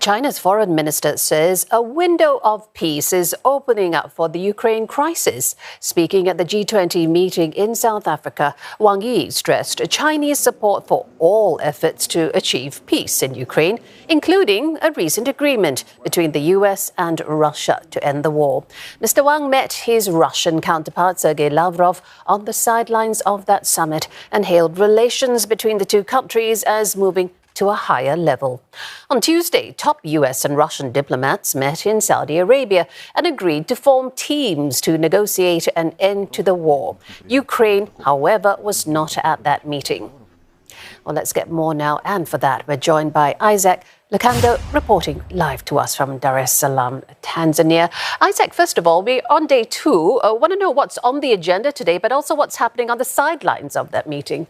China's foreign minister says a window of peace is opening up for the Ukraine crisis. Speaking at the G20 meeting in South Africa, Wang Yi stressed Chinese support for all efforts to achieve peace in Ukraine, including a recent agreement between the US and Russia to end the war. Mr. Wang met his Russian counterpart Sergei Lavrov on the sidelines of that summit and hailed relations between the two countries as moving to a higher level. On Tuesday, top US and Russian diplomats met in Saudi Arabia and agreed to form teams to negotiate an end to the war. Ukraine, however, was not at that meeting. Well, let's get more now, and for that, we're joined by Isaac Lukando, reporting live to us from Dar es Salaam, Tanzania. Isaac, first of all, we're on day 2. I want to know what's on the agenda today, but also what's happening on the sidelines of that meeting.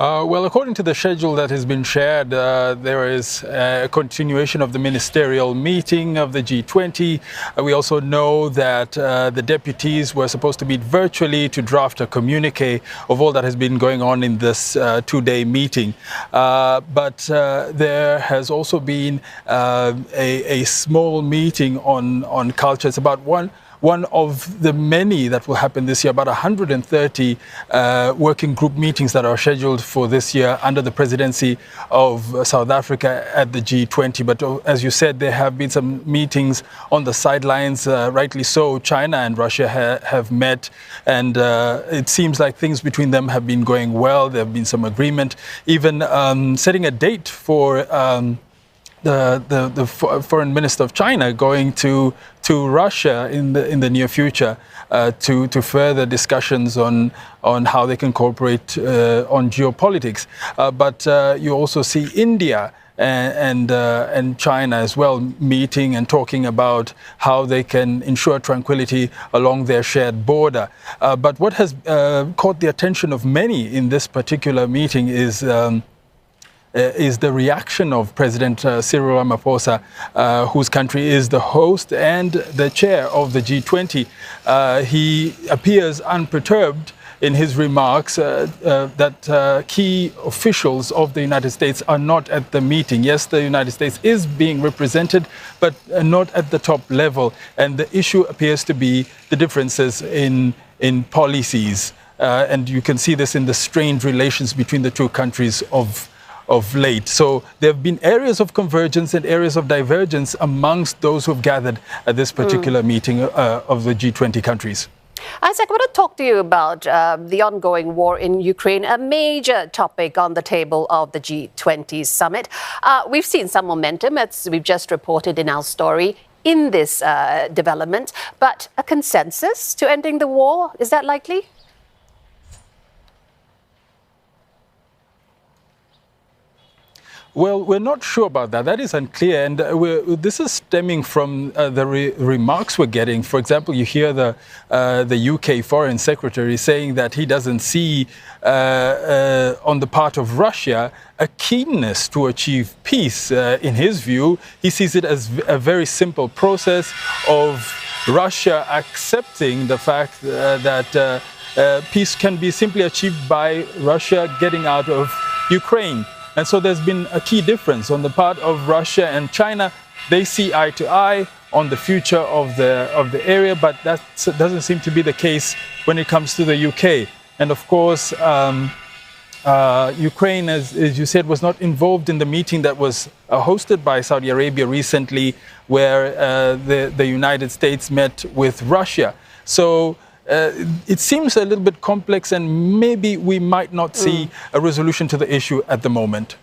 Well, according to the schedule that has been shared, there is a continuation of the ministerial meeting of the G20. We also know that the deputies were supposed to meet virtually to draft a communique of all that has been going on in this two-day meeting. But there has also been a small meeting on culture. It's about one of the many that will happen this year, about 130 working group meetings that are scheduled for this year under the presidency of South Africa at the G20. But as you said, there have been some meetings on the sidelines, rightly so. China and Russia have met, and it seems like things between them have been going well. There have been some agreement, even setting a date for the foreign minister of China going to Russia in the near future to further discussions on how they can cooperate on geopolitics. But you also see India and China as well meeting and talking about how they can ensure tranquility along their shared border. But what has caught the attention of many in this particular meeting is the reaction of President Cyril Ramaphosa, whose country is the host and the chair of the G20. He appears unperturbed in his remarks that key officials of the United States are not at the meeting. Yes, the United States is being represented, but not at the top level. And the issue appears to be the differences in policies. And you can see this in the strained relations between the two countries of late. So there have been areas of convergence and areas of divergence amongst those who have gathered at this particular meeting of the G20 countries. Isaac, I want to talk to you about the ongoing war in Ukraine, a major topic on the table of the G20 summit. We've seen some momentum, as we've just reported in our story, in this development, but a consensus to ending the war, is that likely? Well, we're not sure about that. That is unclear. And this is stemming from the remarks we're getting. For example, you hear the UK Foreign Secretary saying that he doesn't see, on the part of Russia, a keenness to achieve peace. In his view, he sees it as a very simple process of Russia accepting the fact that peace can be simply achieved by Russia getting out of Ukraine. And so there's been a key difference on the part of Russia and China. They see eye to eye on the future of the area, but that doesn't seem to be the case when it comes to the UK. And of course, Ukraine, as you said, was not involved in the meeting that was hosted by Saudi Arabia recently, where the United States met with Russia. So it seems a little bit complex, and maybe we might not see a resolution to the issue at the moment.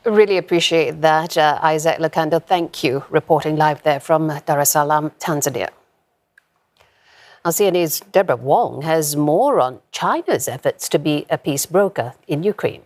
Really appreciate that, Isaac Lukando. Thank you, reporting live there from Dar es Salaam, Tanzania. Our CNA's Deborah Wong has more on China's efforts to be a peace broker in Ukraine.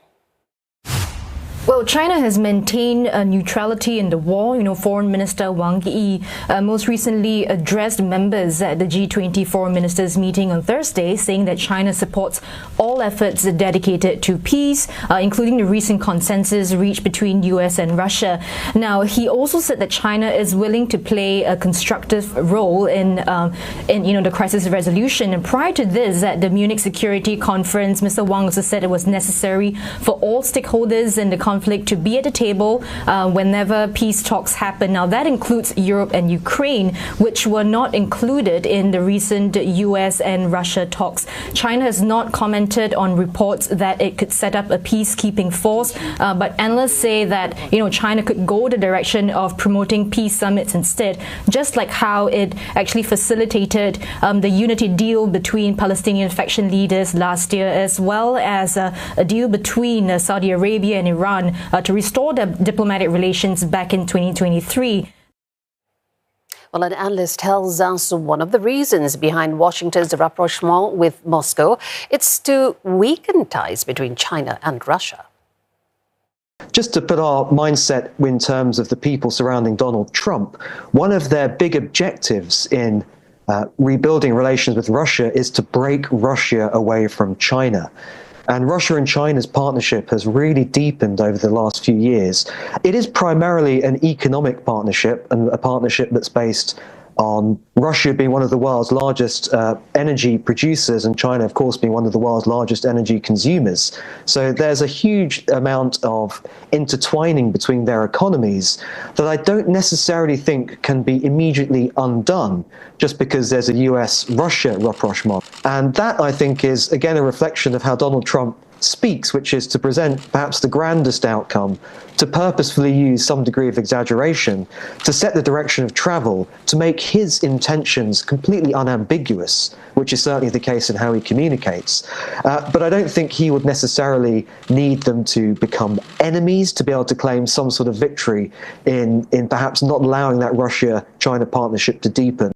Well, Well, China has maintained neutrality in the war. Foreign Minister Wang Yi most recently addressed members at the G20 foreign ministers meeting on Thursday, saying that China supports all efforts dedicated to peace, including the recent consensus reached between US and Russia. Now, he also said that China is willing to play a constructive role in the crisis resolution. And prior to this, at the Munich Security Conference, Mr. Wang also said it was necessary for all stakeholders in the conflict to be at the table whenever peace talks happen. Now, that includes Europe and Ukraine, which were not included in the recent US and Russia talks. China has not commented on reports that it could set up a peacekeeping force, but analysts say that China could go the direction of promoting peace summits instead, just like how it actually facilitated the unity deal between Palestinian faction leaders last year, as well as a deal between Saudi Arabia and Iran to restore the diplomatic relations back in 2023. Well, an analyst tells us one of the reasons behind Washington's rapprochement with Moscow, it's to weaken ties between China and Russia. Just to put our mindset in terms of the people surrounding Donald Trump, one of their big objectives in rebuilding relations with Russia is to break Russia away from China. And Russia and China's partnership has really deepened over the last few years. It is primarily an economic partnership, and a partnership that's based on Russia being one of the world's largest energy producers, and China, of course, being one of the world's largest energy consumers. So there's a huge amount of intertwining between their economies that I don't necessarily think can be immediately undone just because there's a US-Russia rapprochement. And that, I think, is, again, a reflection of how Donald Trump speaks, which is to present perhaps the grandest outcome, to purposefully use some degree of exaggeration, to set the direction of travel, to make his intentions completely unambiguous, which is certainly the case in how he communicates. But I don't think he would necessarily need them to become enemies to be able to claim some sort of victory in perhaps not allowing that Russia-China partnership to deepen.